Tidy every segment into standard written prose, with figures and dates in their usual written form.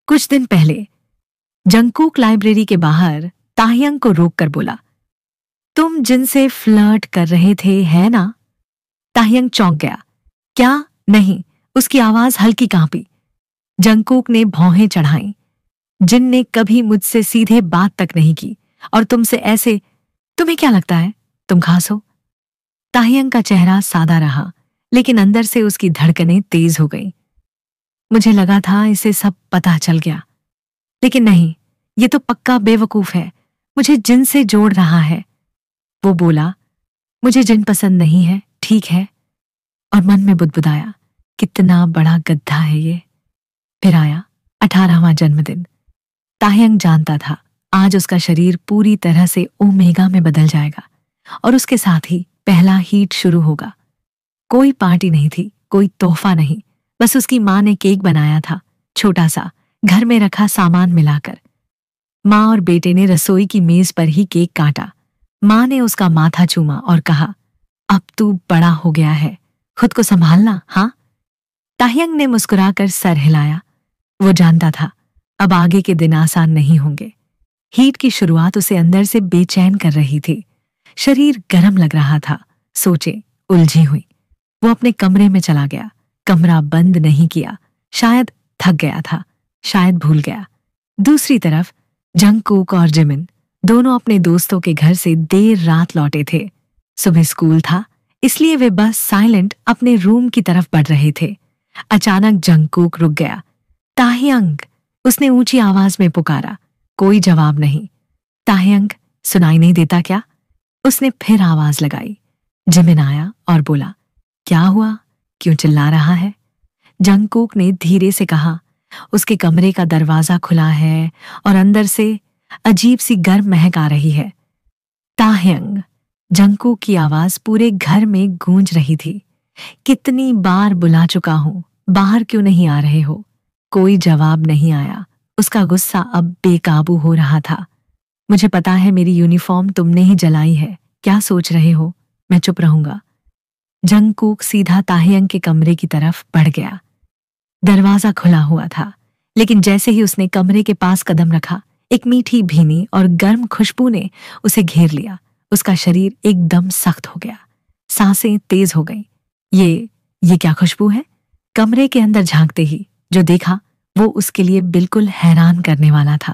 कुछ दिन पहले जंगकुक लाइब्रेरी के बाहर ताहयंग को रोककर बोला, तुम जिनसे फ्लर्ट कर रहे थे, है ना? ताहयंग चौंक गया। क्या? नहीं। उसकी आवाज हल्की कांपी। जंगकुक ने भौहें चढ़ाईं। जिन ने कभी मुझसे सीधे बात तक नहीं की, और तुमसे ऐसे। तुम्हें क्या लगता है तुम खास हो? ताहयंग का चेहरा सादा रहा, लेकिन अंदर से उसकी धड़कनें तेज हो गईं। मुझे लगा था इसे सब पता चल गया, लेकिन नहीं, ये तो पक्का बेवकूफ है। मुझे जिन से जोड़ रहा है। वो बोला, मुझे जिन पसंद नहीं है, ठीक है। और मन में बुदबुदाया, कितना बड़ा गद्दा है ये। फिर आया 18वां जन्मदिन। ताहयंग जानता था आज उसका शरीर पूरी तरह से ओमेगा में बदल जाएगा, और उसके साथ ही पहला हीट शुरू होगा। कोई पार्टी नहीं थी, कोई तोहफा नहीं, बस उसकी माँ ने केक बनाया था, छोटा सा, घर में रखा सामान मिलाकर। माँ और बेटे ने रसोई की मेज पर ही केक काटा। माँ ने उसका माथा चूमा और कहा, अब तू बड़ा हो गया है, खुद को संभालना, हाँ? ताहयंग ने मुस्कुराकर सर हिलाया। वो जानता था अब आगे के दिन आसान नहीं होंगे। हीट की शुरुआत उसे अंदर से बेचैन कर रही थी। शरीर गर्म लग रहा था, सोचे उलझी हुई। वो अपने कमरे में चला गया। कमरा बंद नहीं किया। शायद थक गया था, शायद भूल गया। दूसरी तरफ जंगकुक और जिमिन दोनों अपने दोस्तों के घर से देर रात लौटे थे। सुबह स्कूल था, इसलिए वे बस साइलेंट अपने रूम की तरफ बढ़ रहे थे। अचानक जंगकुक रुक गया। ताहयंग, उसने ऊंची आवाज में पुकारा। कोई जवाब नहीं। ताहयंग, सुनाई नहीं देता क्या? उसने फिर आवाज लगाई। जिमिन आया और बोला, क्या हुआ? क्यों चिल्ला रहा है? जंगकुक ने धीरे से कहा, उसके कमरे का दरवाजा खुला है और अंदर से अजीब सी गर्म महक आ रही है। ताहयंग, जंगकुक की आवाज पूरे घर में गूंज रही थी। कितनी बार बुला चुका हूं, बाहर क्यों नहीं आ रहे हो? कोई जवाब नहीं आया। उसका गुस्सा अब बेकाबू हो रहा था। मुझे पता है मेरी यूनिफॉर्म तुमने ही जलाई है, क्या सोच रहे हो? मैं चुप रहूंगा। जंगकुक सीधा ताहयंग के कमरे की तरफ बढ़ गया। दरवाजा खुला हुआ था, लेकिन जैसे ही उसने कमरे के पास कदम रखा, एक मीठी भीनी और गर्म खुशबू ने उसे घेर लिया। उसका शरीर एकदम सख्त हो गया, सांसें तेज हो गईं। ये क्या खुशबू है? कमरे के अंदर झांकते ही जो देखा वो उसके लिए बिल्कुल हैरान करने वाला था।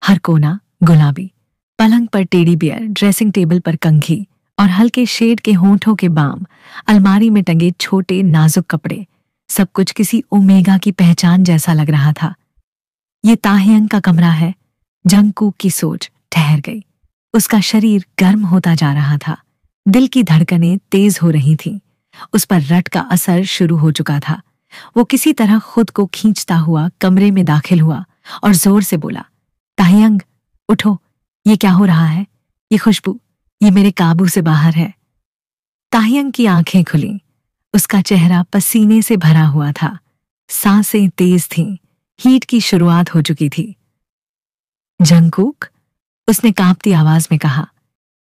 हर कोना गुलाबी, पलंग पर टेडी बियर, ड्रेसिंग टेबल पर कंघी और हल्के शेड के होंठों के बाम, अलमारी में टंगे छोटे नाजुक कपड़े, सब कुछ किसी ओमेगा की पहचान जैसा लग रहा था। ये ताहयंग का कमरा है। जंगकुक की सोच ठहर गई। उसका शरीर गर्म होता जा रहा था, दिल की धड़कनें तेज हो रही थीं। उस पर रट का असर शुरू हो चुका था। वो किसी तरह खुद को खींचता हुआ कमरे में दाखिल हुआ और जोर से बोला, ताहयंग, उठो, ये क्या हो रहा है? ये खुशबू, ये मेरे काबू से बाहर है। ताहयंग की आंखें खुलीं। उसका चेहरा पसीने से भरा हुआ था, सांसें तेज थीं, हीट की शुरुआत हो चुकी थी। जंगकुक, उसने कांपती आवाज में कहा,